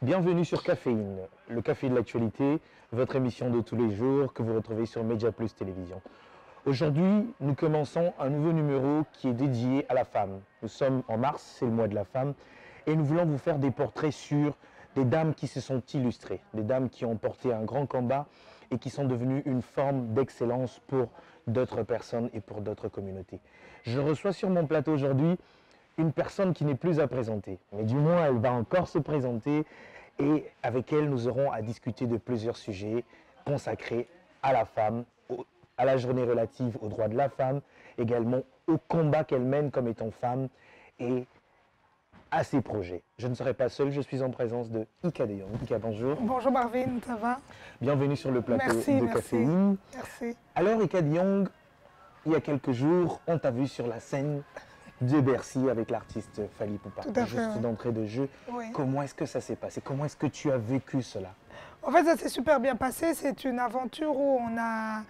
Bienvenue sur Caféine, le café de l'actualité, votre émission de tous les jours que vous retrouvez sur Média Plus Télévision. Aujourd'hui, nous commençons un nouveau numéro qui est dédié à la femme. Nous sommes en mars, c'est le mois de la femme, et nous voulons vous faire des portraits sur des dames qui se sont illustrées, des dames qui ont porté un grand combat et qui sont devenues une forme d'excellence pour d'autres personnes et pour d'autres communautés. Je reçois sur mon plateau aujourd'hui une personne qui n'est plus à présenter, mais du moins elle va encore se présenter et avec elle nous aurons à discuter de plusieurs sujets consacrés à la femme, à la journée relative aux droits de la femme, également au combat qu'elle mène comme étant femme et à ses projets. Je ne serai pas seul, je suis en présence de Ika de Jong. Ika, bonjour. Bonjour Marvin, ça va? Bienvenue sur le plateau de merci. Caféine. Merci. Alors Ika de Jong, il y a quelques jours, on t'a vu sur la scène de Bercy avec l'artiste Fally Ipupa. Tout à fait, Juste d'entrée de jeu, oui. Comment est-ce que ça s'est passé? Comment est-ce que tu as vécu cela? En fait, ça s'est super bien passé. C'est une aventure où on a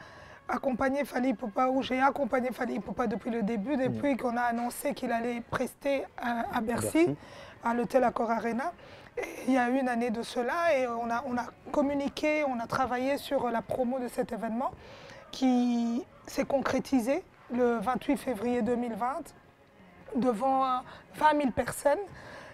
accompagné Fally Ipupa, où j'ai accompagné Fally Ipupa depuis le début, depuis qu'on a annoncé qu'il allait prester à Bercy, à l'hôtel Accor Arena. Et il y a une année de cela et on a communiqué, on a travaillé sur la promo de cet événement qui s'est concrétisé le 28 février 2020 devant 20 000 personnes.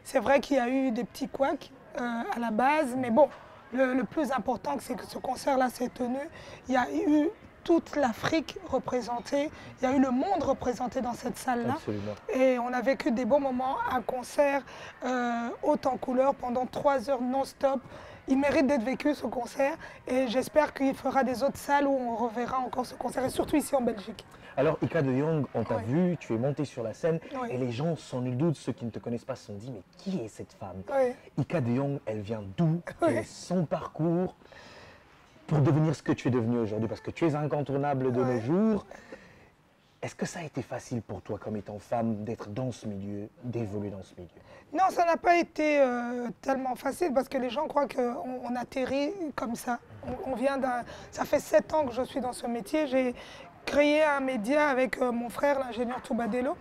C'est vrai qu'il y a eu des petits couacs à la base, mais bon, le plus important, c'est que ce concert-là s'est tenu. Il y a eu toute l'Afrique représentée, il y a eu le monde représenté dans cette salle-là. Et on a vécu des beaux moments, un concert haut en couleur pendant 3 heures non-stop. Il mérite d'être vécu ce concert et j'espère qu'il fera des autres salles où on reverra encore ce concert, et surtout ici en Belgique. Alors Ika de Jong, on t'a vu, tu es montée sur la scène et les gens, sans nul doute, ceux qui ne te connaissent pas, se sont dit mais qui est cette femme? Ika de Jong, elle vient d'où? Quel est son parcours pour devenir ce que tu es devenue aujourd'hui? Parce que tu es incontournable de nos jours. Est-ce que ça a été facile pour toi, comme étant femme, d'être dans ce milieu, d'évoluer dans ce milieu? Non, ça n'a pas été tellement facile parce que les gens croient qu'on atterrit comme ça. On vient d'un... Ça fait 7 ans que je suis dans ce métier. J'ai créé un média avec mon frère, l'ingénieur Toubadelo.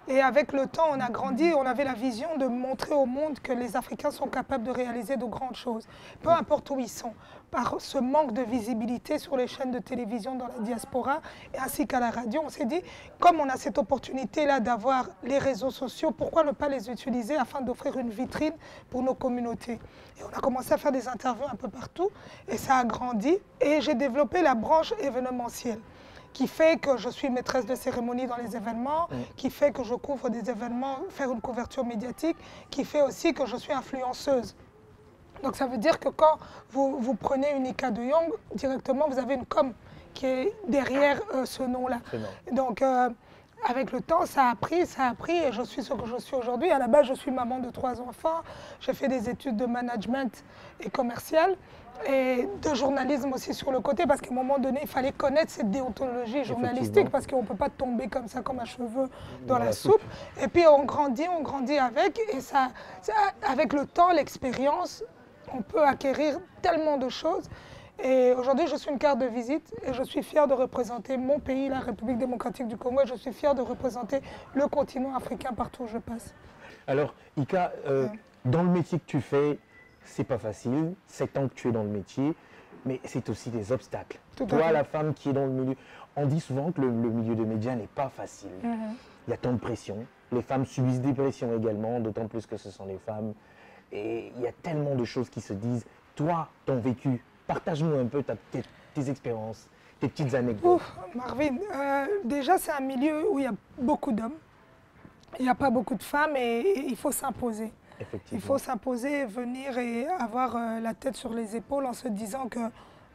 Et avec le temps, on a grandi, on avait la vision de montrer au monde que les Africains sont capables de réaliser de grandes choses, peu importe où ils sont. Par ce manque de visibilité sur les chaînes de télévision dans la diaspora, et ainsi qu'à la radio, on s'est dit, comme on a cette opportunité-là d'avoir les réseaux sociaux, pourquoi ne pas les utiliser afin d'offrir une vitrine pour nos communautés? Et on a commencé à faire des interviews un peu partout, et ça a grandi, et j'ai développé la branche événementielle, qui fait que je suis maîtresse de cérémonie dans les événements, qui fait que je couvre des événements, faire une couverture médiatique, qui fait aussi que je suis influenceuse. Donc ça veut dire que quand vous prenez une Ika de Jong, directement vous avez une com qui est derrière ce nom-là. Donc avec le temps, ça a pris et je suis ce que je suis aujourd'hui. À la base, je suis maman de 3 enfants, j'ai fait des études de management et commercial. Et de journalisme aussi sur le côté, parce qu'à un moment donné, il fallait connaître cette déontologie journalistique, parce qu'on ne peut pas tomber comme ça, comme un cheveu dans la soupe. Et puis on grandit avec, et ça, avec le temps, l'expérience, on peut acquérir tellement de choses. Et aujourd'hui, je suis une carte de visite, et je suis fière de représenter mon pays, la République démocratique du Congo, et je suis fière de représenter le continent africain partout où je passe. Alors, Ika, dans le métier que tu fais, c'est pas facile, 7 ans que tu es dans le métier, mais c'est aussi des obstacles. Toi, la femme qui est dans le milieu, on dit souvent que le milieu de médias n'est pas facile. Il y a tant de pression, les femmes subissent des pressions également, d'autant plus que ce sont les femmes. Et il y a tellement de choses qui se disent. Toi, ton vécu, partage-nous un peu tes expériences, tes petites anecdotes. Marvin, déjà c'est un milieu où il y a beaucoup d'hommes, il n'y a pas beaucoup de femmes et il faut s'imposer. Il faut s'imposer, venir et avoir la tête sur les épaules en se disant que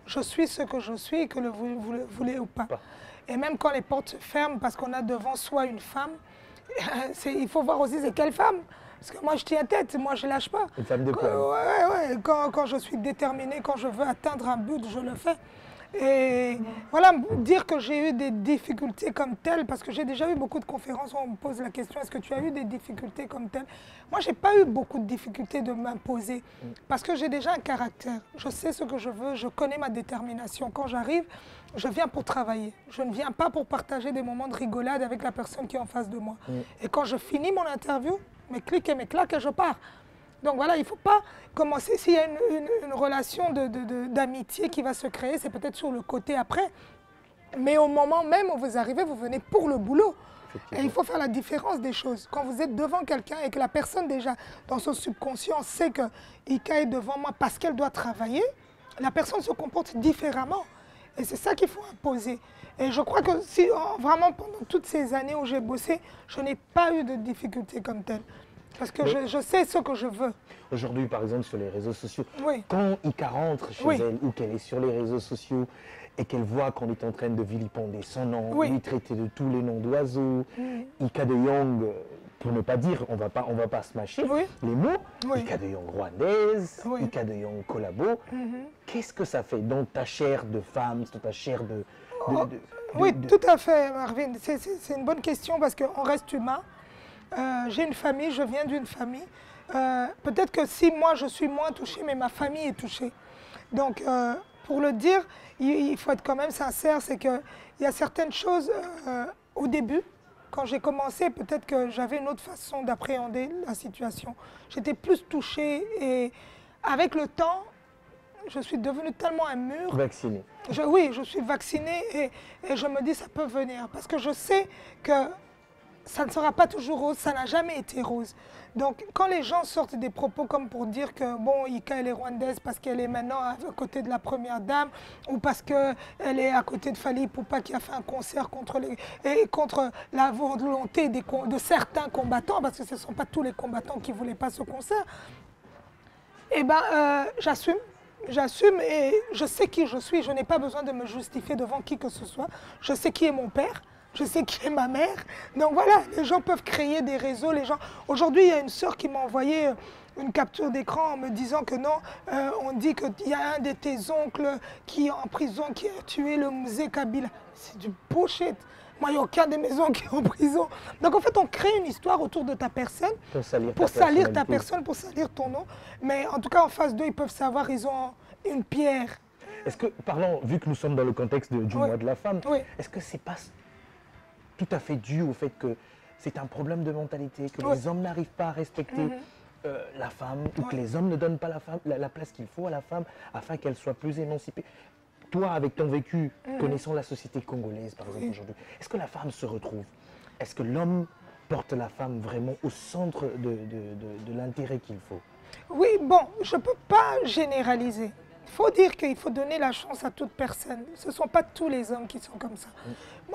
je suis ce que je suis, que vous le voulez ou pas. Et même quand les portes se ferment parce qu'on a devant soi une femme, il faut voir aussi c'est quelle femme. Parce que moi je tiens tête, moi je lâche pas. Une femme de poids. Quand je suis déterminée, quand je veux atteindre un but, je le fais. Et voilà, dire que j'ai eu des difficultés comme telles, parce que j'ai déjà eu beaucoup de conférences où on me pose la question, est-ce que tu as eu des difficultés comme telles? Moi, je n'ai pas eu beaucoup de difficultés de m'imposer, parce que j'ai déjà un caractère. Je sais ce que je veux, je connais ma détermination. Quand j'arrive, je viens pour travailler. Je ne viens pas pour partager des moments de rigolade avec la personne qui est en face de moi. Et quand je finis mon interview, mes clics et mes claques, et je pars. Donc voilà, il ne faut pas commencer, s'il y a une relation d'amitié qui va se créer, c'est peut-être sur le côté après. Mais au moment même où vous arrivez, vous venez pour le boulot. Et il faut faire la différence des choses. Quand vous êtes devant quelqu'un et que la personne déjà, dans son subconscient, sait que Ika est devant moi parce qu'elle doit travailler, la personne se comporte différemment. Et c'est ça qu'il faut imposer. Et je crois que si, vraiment, pendant toutes ces années où j'ai bossé, je n'ai pas eu de difficultés comme telle. Parce que je sais ce que je veux. Aujourd'hui, par exemple, sur les réseaux sociaux, Oui. quand Ika rentre chez elle ou qu'elle est sur les réseaux sociaux et qu'elle voit qu'on est en train de vilipender son nom, lui traiter de tous les noms d'oiseaux, Ika de Jong, pour ne pas dire, on va pas se mâcher les mots, Ika de Jong rwandaise, Ika de Jong collabo, qu'est-ce que ça fait dans ta chair de femme, dans ta chair de... Tout à fait, Marvin. C'est une bonne question parce qu'on reste humain. J'ai une famille, je viens d'une famille. Peut-être que si moi je suis moins touchée, mais ma famille est touchée. Donc pour le dire, il faut être quand même sincère, c'est qu'il y a certaines choses au début, quand j'ai commencé, peut-être que j'avais une autre façon d'appréhender la situation. J'étais plus touchée et avec le temps, je suis devenue tellement un mur. Vaccinée. Oui, je suis vaccinée et je me dis ça peut venir parce que je sais que ça ne sera pas toujours rose, ça n'a jamais été rose. Donc quand les gens sortent des propos comme pour dire que bon, Ika elle est rwandaise parce qu'elle est maintenant à côté de la première dame ou parce qu'elle est à côté de Fally Ipupa qui a fait un concert contre la volonté de certains combattants, parce que ce ne sont pas tous les combattants qui ne voulaient pas ce concert, eh bien j'assume. J'assume et je sais qui je suis, je n'ai pas besoin de me justifier devant qui que ce soit. Je sais qui est mon père. Je sais qui est ma mère. Donc voilà, les gens peuvent créer des réseaux. Aujourd'hui, il y a une sœur qui m'a envoyé une capture d'écran en me disant que non, on dit qu'il y a un de tes oncles qui est en prison, qui a tué le musée Kabila. C'est du bullshit. Moi, il n'y a aucun de mes oncles qui est en prison. Donc en fait, on crée une histoire autour de ta personne pour salir ta personne, pour salir ton nom. Mais en tout cas, en face d'eux, ils peuvent savoir, ils ont une pierre. Est-ce que, parlons, vu que nous sommes dans le contexte du mois de la femme, est-ce que c'est pas tout à fait dû au fait que c'est un problème de mentalité, que les hommes n'arrivent pas à respecter la femme, ou que les hommes ne donnent pas la place qu'il faut à la femme afin qu'elle soit plus émancipée? Toi, avec ton vécu, connaissant la société congolaise, par exemple, aujourd'hui, est-ce que la femme se retrouve? Est-ce que l'homme porte la femme vraiment au centre de l'intérêt qu'il faut? Oui, bon, je ne peux pas généraliser. Il faut dire qu'il faut donner la chance à toute personne. Ce ne sont pas tous les hommes qui sont comme ça.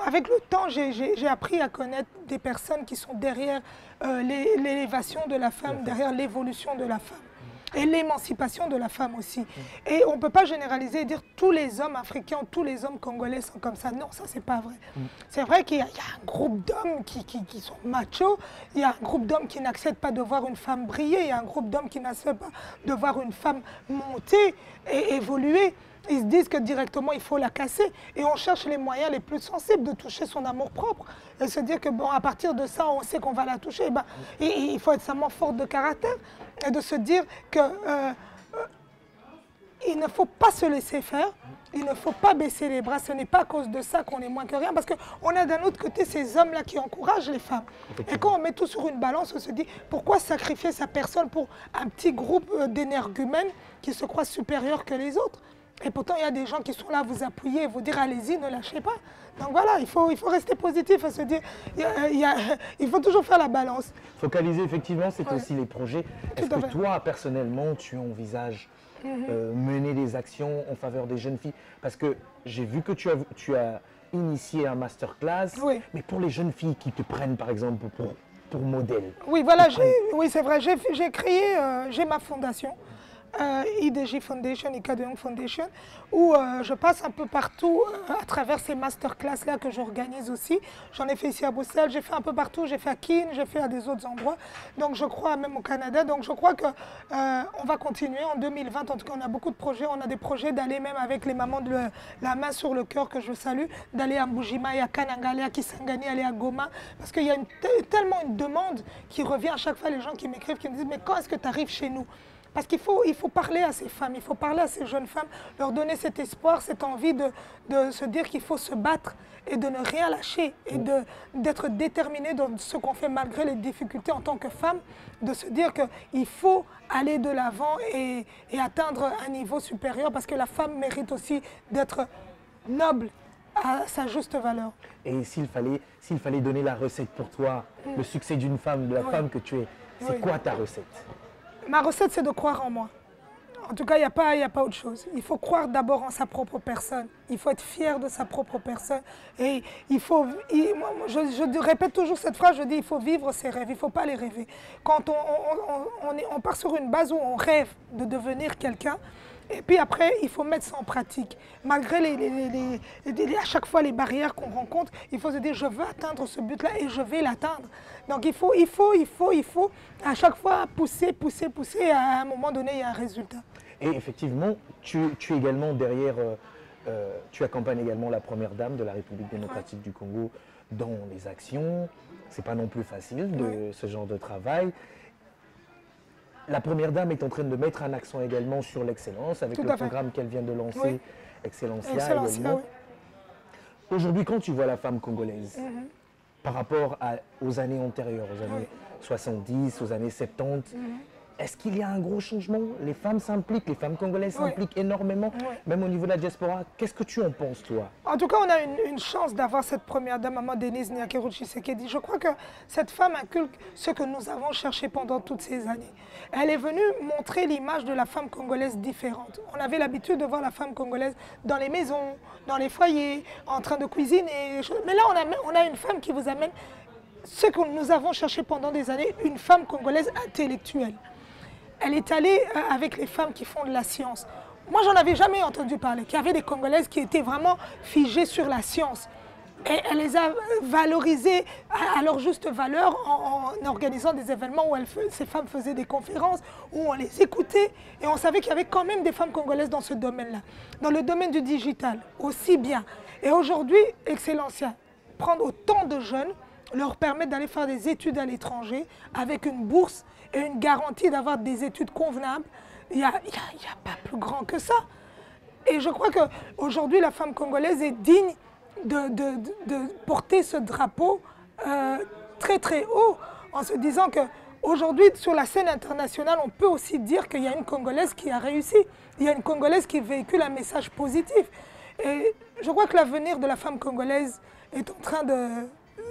Avec le temps, j'ai appris à connaître des personnes qui sont derrière l'élévation de la femme, derrière l'évolution de la femme. Et l'émancipation de la femme aussi. Et on ne peut pas généraliser et dire tous les hommes africains, tous les hommes congolais sont comme ça. Non, ça, c'est pas vrai. C'est vrai qu'il y a un groupe d'hommes qui sont machos, il y a un groupe d'hommes qui n'acceptent pas de voir une femme briller, il y a un groupe d'hommes qui n'acceptent pas de voir une femme monter et évoluer. Ils se disent que directement, il faut la casser. Et on cherche les moyens les plus sensibles de toucher son amour-propre. Et se dire que, bon, à partir de ça, on sait qu'on va la toucher. Ben, il faut être vraiment forte de caractère. Et de se dire que il ne faut pas se laisser faire. Il ne faut pas baisser les bras. Ce n'est pas à cause de ça qu'on est moins que rien. Parce qu'on a d'un autre côté ces hommes-là qui encouragent les femmes. Et quand on met tout sur une balance, on se dit, pourquoi sacrifier sa personne pour un petit groupe d'énergumènes qui se croient supérieurs que les autres? Et pourtant, il y a des gens qui sont là à vous appuyer et vous dire allez-y, ne lâchez pas. Donc voilà, il faut rester positif et se dire, il faut toujours faire la balance. Focaliser, effectivement, c'est aussi les projets. Est-ce que toi, personnellement, tu envisages mener des actions en faveur des jeunes filles? Parce que j'ai vu que tu as initié un masterclass, mais pour les jeunes filles qui te prennent, par exemple, pour modèle. Oui, voilà, oui, c'est vrai, j'ai créé, j'ai ma fondation. IDJ Foundation, Ika de Jong Foundation, où je passe un peu partout à travers ces masterclass-là que j'organise aussi. J'en ai fait ici à Bruxelles, j'ai fait un peu partout, j'ai fait à Keene, j'ai fait à des autres endroits. Donc je crois même au Canada. Donc je crois qu'on va continuer en 2020. En tout cas, on a beaucoup de projets. On a des projets d'aller même avec les mamans de la main sur le cœur que je salue, d'aller à Mbujima, à Kananga, aller à Kisangani, aller à Goma. Parce qu'il y a tellement une demande qui revient à chaque fois, les gens qui m'écrivent, qui me disent mais quand est-ce que tu arrives chez nous? Parce il faut parler à ces femmes, il faut parler à ces jeunes femmes, leur donner cet espoir, cette envie de se dire qu'il faut se battre et de ne rien lâcher et d'être déterminé dans ce qu'on fait malgré les difficultés en tant que femme, de se dire qu'il faut aller de l'avant et atteindre un niveau supérieur parce que la femme mérite aussi d'être noble à sa juste valeur. Et s'il fallait donner la recette pour toi, le succès d'une femme, de la femme que tu es, c'est quoi ta recette? Ma recette, c'est de croire en moi. En tout cas, il n'y a pas autre chose. Il faut croire d'abord en sa propre personne. Il faut être fier de sa propre personne. Et je répète toujours cette phrase, je dis il faut vivre ses rêves, il ne faut pas les rêver. Quand on part sur une base où on rêve de devenir quelqu'un, et puis après, il faut mettre ça en pratique. Malgré à chaque fois les barrières qu'on rencontre, il faut se dire je veux atteindre ce but-là et je vais l'atteindre. Donc il faut à chaque fois pousser, et à un moment donné, il y a un résultat. Et effectivement, tu es également derrière, tu accompagnes également la première dame de la République démocratique du Congo dans les actions. Ce n'est pas non plus facile ce genre de travail. La première dame est en train de mettre un accent également sur l'excellence avec le programme qu'elle vient de lancer, Excellencia également. Oui. Aujourd'hui, quand tu vois la femme congolaise, par rapport aux années antérieures, aux années 70, aux années 70, est-ce qu'il y a un gros changement? Les femmes s'impliquent, les femmes congolaises s'impliquent énormément, même au niveau de la diaspora. Qu'est-ce que tu en penses, toi? En tout cas, on a une chance d'avoir cette première dame, Maman Denise Nyakeru Tshisekedi. Je crois que cette femme inculque ce que nous avons cherché pendant toutes ces années. Elle est venue montrer l'image de la femme congolaise différente. On avait l'habitude de voir la femme congolaise dans les maisons, dans les foyers, en train de cuisiner. Mais là, on a une femme qui vous amène ce que nous avons cherché pendant des années, une femme congolaise intellectuelle. Elle est allée avec les femmes qui font de la science. Moi, j'en avais jamais entendu parler, qu'il y avait des Congolaises qui étaient vraiment figées sur la science. Et elle les a valorisées à leur juste valeur en organisant des événements où ces femmes faisaient des conférences, où on les écoutait. Et on savait qu'il y avait quand même des femmes congolaises dans ce domaine-là. Dans le domaine du digital, aussi bien. Et aujourd'hui, Excellencia, prendre autant de jeunes, leur permettre d'aller faire des études à l'étranger avec une bourse et une garantie d'avoir des études convenables. Il n'y a pas plus grand que ça. Et je crois qu'aujourd'hui, la femme congolaise est digne de porter ce drapeau très très haut, en se disant qu'aujourd'hui, sur la scène internationale, on peut aussi dire qu'il y a une Congolaise qui a réussi. Il y a une Congolaise qui véhicule un message positif. Et je crois que l'avenir de la femme congolaise est en train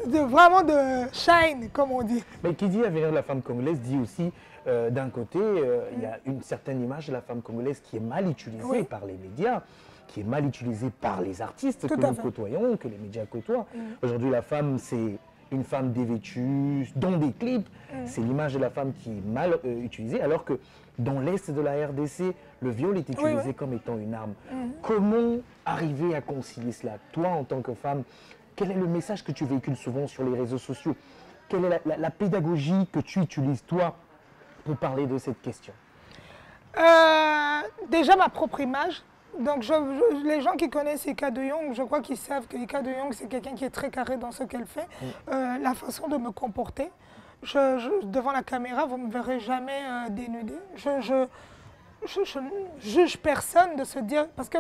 vraiment de shine, comme on dit. Mais qui dit avenir de la femme congolaise dit aussi, d'un côté, il y a une certaine image de la femme congolaise qui est mal utilisée par les médias, qui est mal utilisée par les artistes que nous côtoyons, que les médias côtoient. Aujourd'hui, la femme, c'est une femme dévêtue, dans des clips. C'est l'image de la femme qui est mal utilisée, alors que dans l'Est de la RDC, le viol est utilisé comme étant une arme. Comment arriver à concilier cela? Toi, en tant que femme, quel est le message que tu véhicules souvent sur les réseaux sociaux? Quelle est la pédagogie que tu utilises, toi, pour parler de cette question? Déjà, ma propre image. Donc, les gens qui connaissent Ika de Jong, je crois qu'ils savent que Ika de Jong, c'est quelqu'un qui est très carré dans ce qu'elle fait. La façon de me comporter. Devant la caméra, vous ne me verrez jamais dénudée. Je juge personne de se dire... Parce que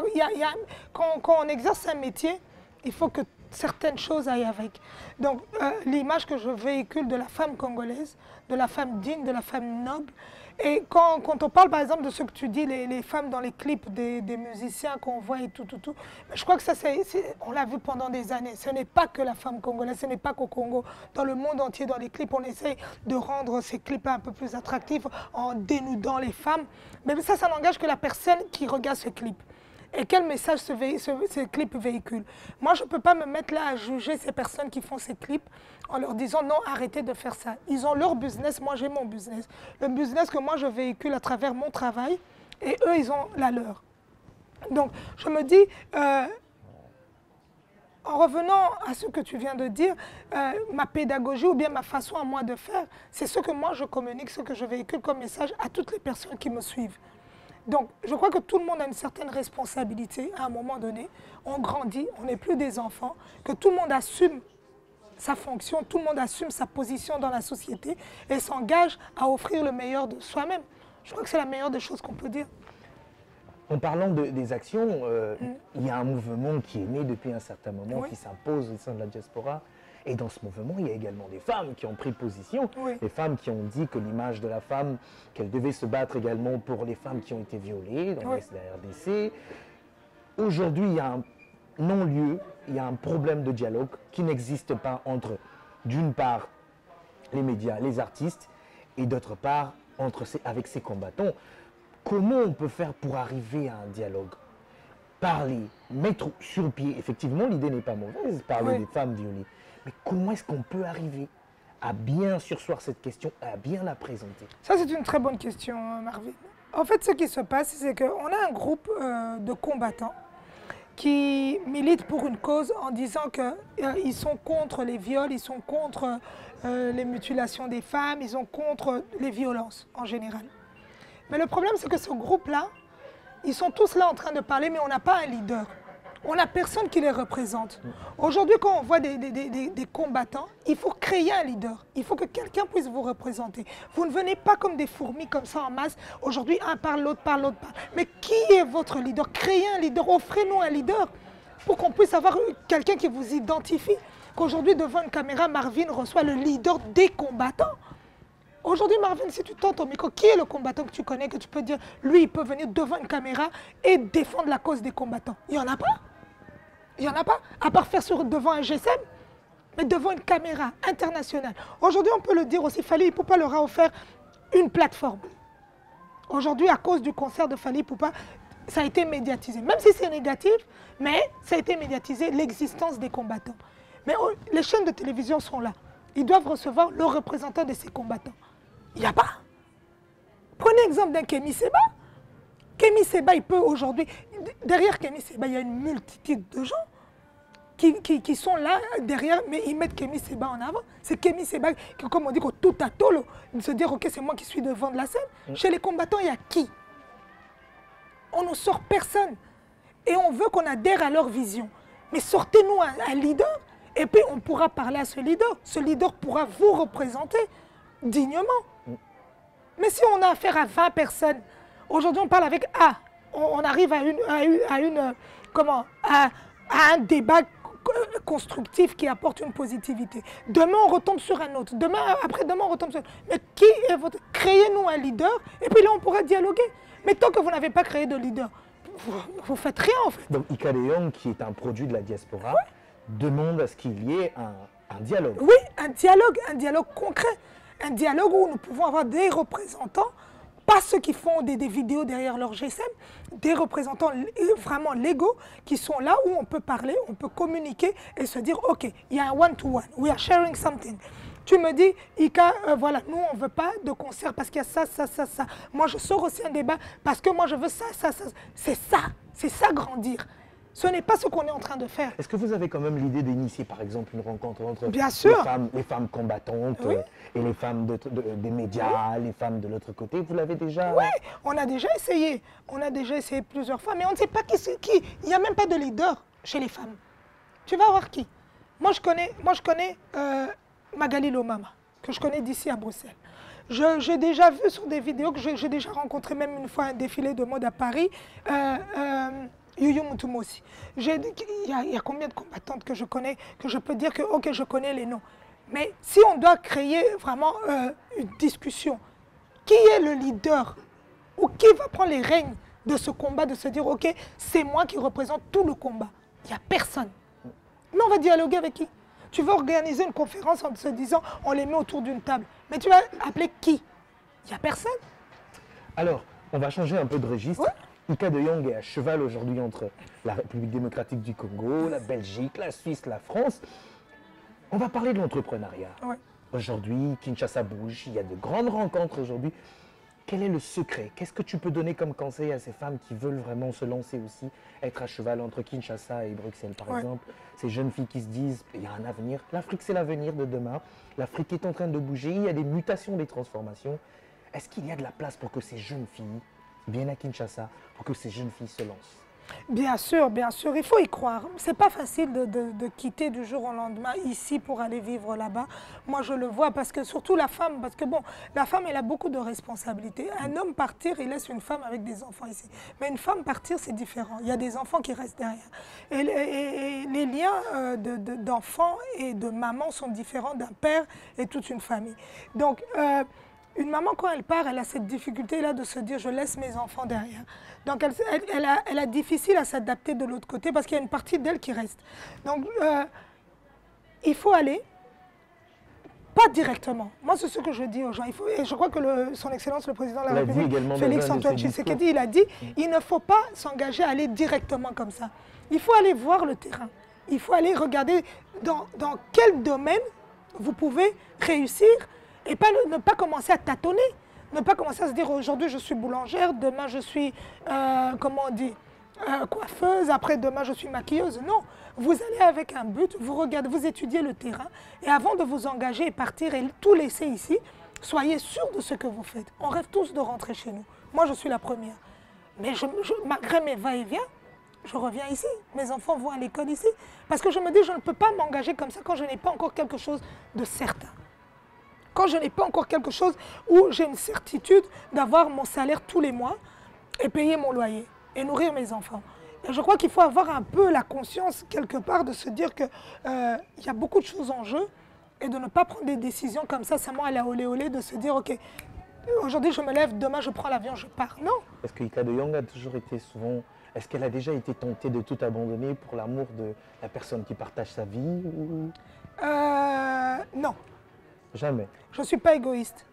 quand on exerce un métier, il faut que certaines choses aillent avec. Donc, l'image que je véhicule de la femme congolaise, de la femme digne, de la femme noble. Et quand on parle, par exemple, de ce que tu dis, les femmes dans les clips des musiciens qu'on voit et tout, je crois que ça, on l'a vu pendant des années. Ce n'est pas que la femme congolaise, ce n'est pas qu'au Congo. Dans le monde entier, dans les clips, on essaye de rendre ces clips un peu plus attractifs en dénudant les femmes. Mais ça n'engage que la personne qui regarde ce clip. Et quel message ce clip véhicule? Moi, je ne peux pas me mettre là à juger ces personnes qui font ces clips en leur disant non, arrêtez de faire ça. Ils ont leur business, moi j'ai mon business. Le business que moi je véhicule à travers mon travail et eux, ils ont la leur. Donc, je me dis, en revenant à ce que tu viens de dire, ma pédagogie ou bien ma façon à moi de faire, c'est ce que moi je communique, ce que je véhicule comme message à toutes les personnes qui me suivent. Donc, je crois que tout le monde a une certaine responsabilité à un moment donné. On grandit, on n'est plus des enfants, que tout le monde assume sa fonction, tout le monde assume sa position dans la société et s'engage à offrir le meilleur de soi-même. Je crois que c'est la meilleure des choses qu'on peut dire. En parlant des actions, il y a un mouvement qui est né depuis un certain moment, Oui. qui s'impose au sein de la diaspora. Et dans ce mouvement, il y a également des femmes qui ont pris position, Oui. des femmes qui ont dit que l'image de la femme, qu'elle devait se battre également pour les femmes qui ont été violées dans Oui. la RDC. Aujourd'hui, il y a un non-lieu, il y a un problème de dialogue qui n'existe pas entre, d'une part, les médias, les artistes, et d'autre part, avec ces combattants. Comment on peut faire pour arriver à un dialogue? Parler, mettre sur pied, effectivement, l'idée n'est pas mauvaise, parler Oui. des femmes violées. Mais comment est-ce qu'on peut arriver à bien surseoir cette question, à bien la présenter? Ça, c'est une très bonne question, Marvin. En fait, ce qui se passe, c'est qu'on a un groupe de combattants qui militent pour une cause en disant qu'ils sont contre les viols, ils sont contre les mutilations des femmes, ils sont contre les violences en général. Mais le problème, c'est que ce groupe-là, ils sont tous là en train de parler, mais on n'a pas un leader. On n'a personne qui les représente. Aujourd'hui, quand on voit des combattants, il faut créer un leader. Il faut que quelqu'un puisse vous représenter. Vous ne venez pas comme des fourmis, comme ça en masse. Aujourd'hui, un parle, l'autre parle, l'autre parle. Mais qui est votre leader? Créez un leader, offrez-nous un leader pour qu'on puisse avoir quelqu'un qui vous identifie. Qu'aujourd'hui, devant une caméra, Marvin reçoit le leader des combattants. Aujourd'hui, Marvin, si tu tentes au micro, qui est le combattant que tu connais, que tu peux dire, lui, il peut venir devant une caméra et défendre la cause des combattants? Il n'y en a pas. Il n'y en a pas, à part faire devant un GSM, mais devant une caméra internationale. Aujourd'hui, on peut le dire aussi, Fally Ipupa leur a offert une plateforme. Aujourd'hui, à cause du concert de Fally Ipupa, ça a été médiatisé. Même si c'est négatif, mais ça a été médiatisé, l'existence des combattants. Mais les chaînes de télévision sont là. Ils doivent recevoir le représentant de ces combattants. Il n'y a pas. Prenez l'exemple d'un Kémy Séba. Kémy Séba, il peut aujourd'hui... Derrière Kémy Séba, il y a une multitude de gens qui sont là derrière, mais ils mettent Kémy Séba en avant. C'est Kémy Séba qui, comme on dit, tout à tolo, de se dire, ok, c'est moi qui suis devant de la scène. Chez les combattants, il y a qui? On ne sort personne. Et on veut qu'on adhère à leur vision. Mais sortez-nous un leader, et puis on pourra parler à ce leader. Ce leader pourra vous représenter dignement. Mais si on a affaire à 20 personnes, aujourd'hui on parle avec A, on arrive à un débat constructif qui apporte une positivité. Demain on retombe sur un autre, après-demain on retombe sur un autre. Mais qui est votre... Créez-nous un leader, et puis là on pourra dialoguer. Mais tant que vous n'avez pas créé de leader, vous faites rien en fait. Donc Ika de Jong, qui est un produit de la diaspora, demande à ce qu'il y ait un dialogue. Oui, un dialogue concret. Un dialogue où nous pouvons avoir des représentants, pas ceux qui font des vidéos derrière leur GSM, des représentants vraiment légaux qui sont là où on peut parler, on peut communiquer et se dire, ok, il y a un one-to-one, we are sharing something. Tu me dis, Ika, voilà, nous on ne veut pas de concert parce qu'il y a ça, ça, ça, ça. Moi je sors aussi un débat parce que moi je veux ça, ça, ça. C'est ça grandir. Ce n'est pas ce qu'on est en train de faire. Est-ce que vous avez quand même l'idée d'initier par exemple une rencontre entre Bien sûr. les femmes combattantes et les femmes des médias, les femmes de l'autre côté? Vous l'avez déjà? Oui, on a déjà essayé. On a déjà essayé plusieurs fois, mais on ne sait pas qui c'est qui. Il n'y a même pas de leader chez les femmes. Tu vas voir qui? Moi, je connais Magali Lomama, que je connais d'ici à Bruxelles. J'ai déjà vu sur des vidéos, que j'ai déjà rencontré même une fois un défilé de mode à Paris, Yuyu Mutumosi. Il y a combien de combattantes que je connais, que je peux dire que ok, je connais les noms. Mais si on doit créer vraiment une discussion, qui est le leader ou qui va prendre les règnes de ce combat, de se dire ok, c'est moi qui représente tout le combat? Il n'y a personne. Mais on va dialoguer avec qui? Tu veux organiser une conférence en se disant on les met autour d'une table. Mais tu vas appeler qui? Il n'y a personne. Alors, on va changer un peu de registre. Ouais. Ika de Jong est à cheval aujourd'hui entre la République démocratique du Congo, la Belgique, la Suisse, la France. On va parler de l'entrepreneuriat. Ouais. Aujourd'hui, Kinshasa bouge, il y a de grandes rencontres aujourd'hui. Quel est le secret? Qu'est-ce que tu peux donner comme conseil à ces femmes qui veulent vraiment se lancer aussi, être à cheval entre Kinshasa et Bruxelles par exemple? Ces jeunes filles qui se disent, il y a un avenir, l'Afrique c'est l'avenir de demain, l'Afrique est en train de bouger, il y a des mutations, des transformations. Est-ce qu'il y a de la place pour que ces jeunes filles viennent à Kinshasa, pour que ces jeunes filles se lancent? Bien sûr, il faut y croire. C'est pas facile de quitter du jour au lendemain ici pour aller vivre là-bas. Moi, je le vois parce que surtout la femme, parce que bon, la femme, elle a beaucoup de responsabilités. Un homme partir, il laisse une femme avec des enfants ici. Mais une femme partir, c'est différent. Il y a des enfants qui restent derrière. Et les liens d'enfants et de maman sont différents d'un père et toute une famille. Donc, une maman, quand elle part, elle a cette difficulté-là de se dire « je laisse mes enfants derrière ». Donc, elle a difficile à s'adapter de l'autre côté parce qu'il y a une partie d'elle qui reste. Donc, il faut aller, pas directement. Moi, c'est ce que je dis aux gens. Et je crois que son Excellence, le Président de la République, Félix-Antoine Tshisekedi, il a dit « il ne faut pas s'engager à aller directement comme ça. Il faut aller voir le terrain. Il faut aller regarder dans quel domaine vous pouvez réussir et ne pas commencer à tâtonner. Ne pas commencer à se dire aujourd'hui je suis boulangère, demain je suis, comment on dit, coiffeuse, après demain je suis maquilleuse. Non, vous allez avec un but, vous regardez, vous étudiez le terrain et avant de vous engager et partir et tout laisser ici, soyez sûr de ce que vous faites. On rêve tous de rentrer chez nous. Moi je suis la première. Mais malgré mes va-et-vient, je reviens ici. Mes enfants vont à l'école ici. Parce que je me dis je ne peux pas m'engager comme ça quand je n'ai pas encore quelque chose de certain. Quand je n'ai pas encore quelque chose où j'ai une certitude d'avoir mon salaire tous les mois et payer mon loyer et nourrir mes enfants. Et je crois qu'il faut avoir un peu la conscience quelque part de se dire qu'il y a beaucoup de choses en jeu et de ne pas prendre des décisions comme ça, seulement à la olé olé, de se dire ok, aujourd'hui je me lève, demain je prends l'avion, je pars. Non. Est-ce que Ika de Young a toujours été souvent... Est-ce qu'elle a déjà été tentée de tout abandonner pour l'amour de la personne qui partage sa vie ou... Non. Jamais. Je ne suis pas égoïste.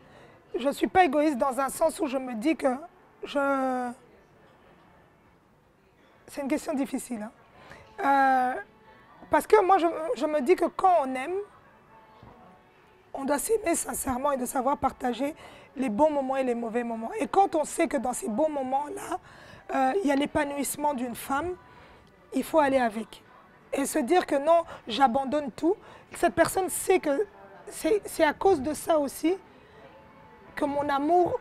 Je ne suis pas égoïste dans un sens où je me dis que c'est une question difficile. Hein. Parce que moi, je me dis que quand on aime, on doit s'aimer sincèrement et de savoir partager les bons moments et les mauvais moments. Et quand on sait que dans ces bons moments-là, il y a l'épanouissement d'une femme, il faut aller avec. Et se dire que non, j'abandonne tout. Cette personne sait que c'est à cause de ça aussi que mon amour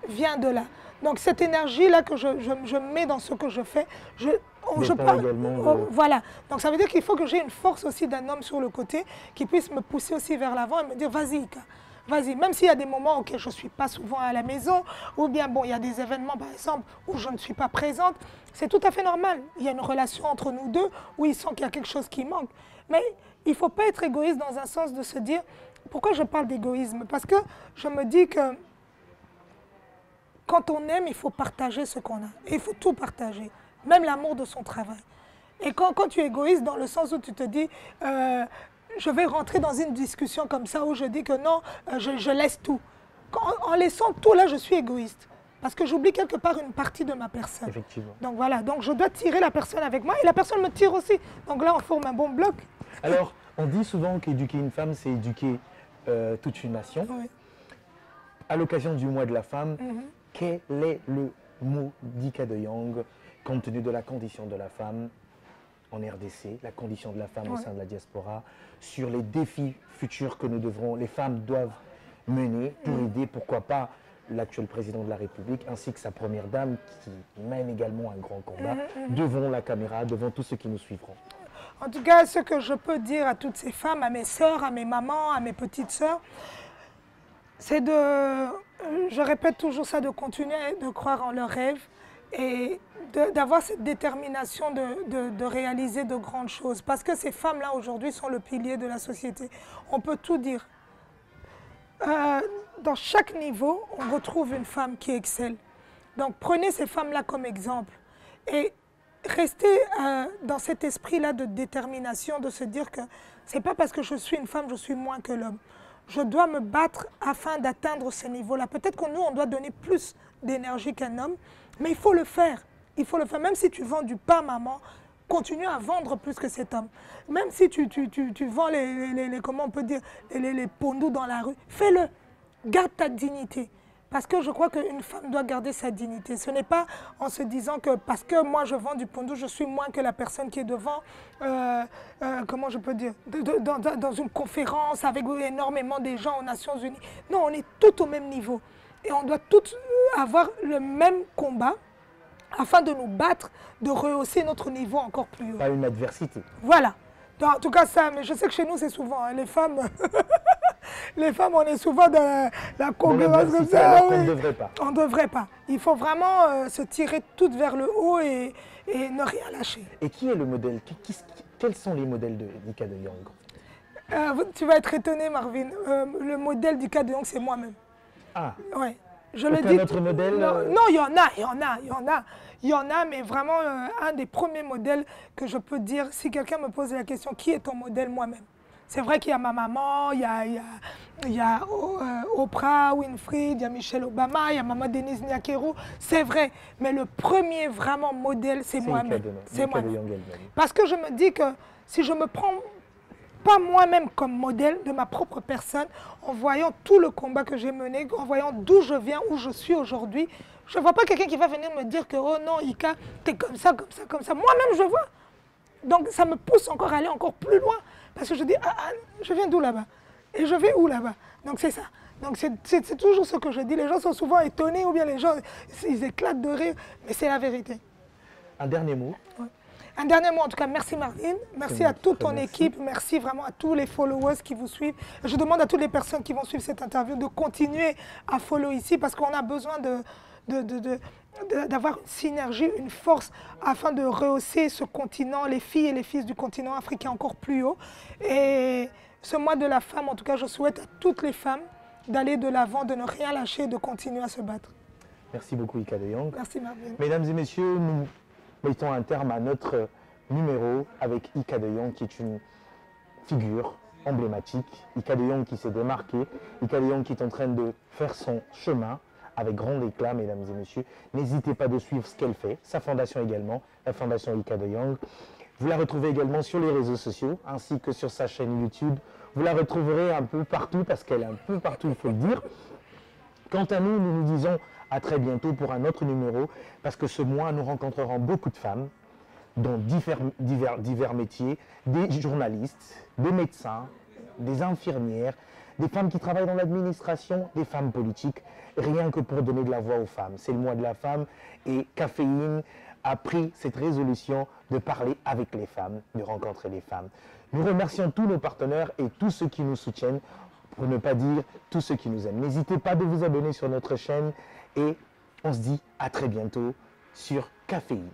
vient de là. Donc cette énergie-là que je mets dans ce que je fais, voilà. Donc ça veut dire qu'il faut que j'ai une force aussi d'un homme sur le côté qui puisse me pousser aussi vers l'avant et me dire vas-y Ika, vas-y. Même s'il y a des moments où je ne suis pas souvent à la maison, ou bien bon, il y a des événements par exemple où je ne suis pas présente, c'est tout à fait normal. Il y a une relation entre nous deux où il sent qu'il y a quelque chose qui manque. Mais il ne faut pas être égoïste dans un sens de se dire, pourquoi je parle d'égoïsme? Parce que je me dis que quand on aime, il faut partager ce qu'on a. Et il faut tout partager, même l'amour de son travail. Et quand tu es égoïste dans le sens où tu te dis, je vais rentrer dans une discussion comme ça où je dis que non, je laisse tout. En laissant tout là, je suis égoïste. Parce que j'oublie quelque part une partie de ma personne. Effectivement. Donc voilà, donc je dois tirer la personne avec moi et la personne me tire aussi. Donc là, on forme un bon bloc. Alors, on dit souvent qu'éduquer une femme, c'est éduquer toute une nation. Oui. À l'occasion du mois de la femme, quel est le mot d'Ika de Young, compte tenu de la condition de la femme en RDC, la condition de la femme au sein de la diaspora, sur les défis futurs que les femmes doivent mener pour aider, pourquoi pas, l'actuel président de la République, ainsi que sa première dame, qui mène également un grand combat devant la caméra, devant tous ceux qui nous suivront. En tout cas, ce que je peux dire à toutes ces femmes, à mes sœurs, à mes mamans, à mes petites sœurs, c'est je répète toujours ça, de continuer de croire en leurs rêves et d'avoir cette détermination de réaliser de grandes choses. Parce que ces femmes-là, aujourd'hui, sont le pilier de la société. On peut tout dire. Dans chaque niveau, on retrouve une femme qui excelle. Donc prenez ces femmes-là comme exemple et restez dans cet esprit-là de détermination, de se dire que ce n'est pas parce que je suis une femme, je suis moins que l'homme. Je dois me battre afin d'atteindre ce niveau-là. Peut-être que nous, on doit donner plus d'énergie qu'un homme, mais il faut le faire. Il faut le faire. Même si tu vends du pain, maman, continue à vendre plus que cet homme. Même si tu vends comment on peut dire, les pondous dans la rue, fais-le. Garde ta dignité. Parce que je crois qu'une femme doit garder sa dignité. Ce n'est pas en se disant que parce que moi je vends du pondou, je suis moins que la personne qui est devant, comment je peux dire, dans une conférence avec énormément de gens aux Nations Unies. Non, on est tous au même niveau. Et on doit tous avoir le même combat afin de nous battre, de rehausser notre niveau encore plus haut. Pas une adversité. Voilà. Donc, en tout cas, ça, mais je sais que chez nous, c'est souvent, hein, les femmes, les femmes, on est souvent dans la concurrence comme ça. Alors qu'on ne devrait pas. On ne devrait pas. Il faut vraiment se tirer toutes vers le haut et ne rien lâcher. Et qui est le modèle? Quels sont les modèles d'Ika de Jong? Tu vas être étonné, Marvin. Le modèle d'Ika de Jong, c'est moi-même. Ah. Ouais. Je Aucun le dis. autre modèle? Non, il y en a, mais vraiment un des premiers modèles que je peux dire, si quelqu'un me pose la question, qui est ton modèle, moi-même? C'est vrai qu'il y a ma maman, il y a Oprah Winfrey, il y a Michelle Obama, il y a maman Denise Nyakero, c'est vrai. Mais le premier vraiment modèle, c'est moi-même. C'est moi-même. Parce que je me dis que si je me prends pas moi-même comme modèle de ma propre personne, en voyant tout le combat que j'ai mené, en voyant d'où je viens, où je suis aujourd'hui, je ne vois pas quelqu'un qui va venir me dire que « Oh non, Ika, t'es comme ça, comme ça, comme ça ». Moi-même, je vois. Donc, ça me pousse encore à aller encore plus loin. Parce que je dis « Ah, je viens d'où là-bas? Et je vais où là-bas ?» Donc, c'est ça. Donc, c'est toujours ce que je dis. Les gens sont souvent étonnés ou bien les gens, ils éclatent de rire. Mais c'est la vérité. Un dernier mot. Ouais. Un dernier mot, en tout cas, merci Marvin, merci à toute ton équipe, merci vraiment à tous les followers qui vous suivent. Je demande à toutes les personnes qui vont suivre cette interview de continuer à follow ici parce qu'on a besoin d'avoir une synergie, une force afin de rehausser ce continent, les filles et les fils du continent africain encore plus haut. Et ce mois de la femme, en tout cas, je souhaite à toutes les femmes d'aller de l'avant, de ne rien lâcher, de continuer à se battre. Merci beaucoup Ika de Jong. Merci Marvin. Mesdames et messieurs, nous mettons un terme à notre numéro avec Ika de Jong qui est une figure emblématique. Ika de Jong qui s'est démarqué, Ika de Jong qui est en train de faire son chemin avec grand éclat, mesdames et messieurs. N'hésitez pas de suivre ce qu'elle fait, sa fondation également, la fondation Ika de Jong. Vous la retrouvez également sur les réseaux sociaux ainsi que sur sa chaîne YouTube. Vous la retrouverez un peu partout parce qu'elle est un peu partout, il faut le dire. Quant à nous, nous nous disons à très bientôt pour un autre numéro, parce que ce mois, nous rencontrerons beaucoup de femmes dans divers métiers, des journalistes, des médecins, des infirmières, des femmes qui travaillent dans l'administration, des femmes politiques, rien que pour donner de la voix aux femmes. C'est le mois de la femme et Caféine a pris cette résolution de parler avec les femmes, de rencontrer les femmes. Nous remercions tous nos partenaires et tous ceux qui nous soutiennent, pour ne pas dire tous ceux qui nous aiment. N'hésitez pas de vous abonner sur notre chaîne et on se dit à très bientôt sur Caféine.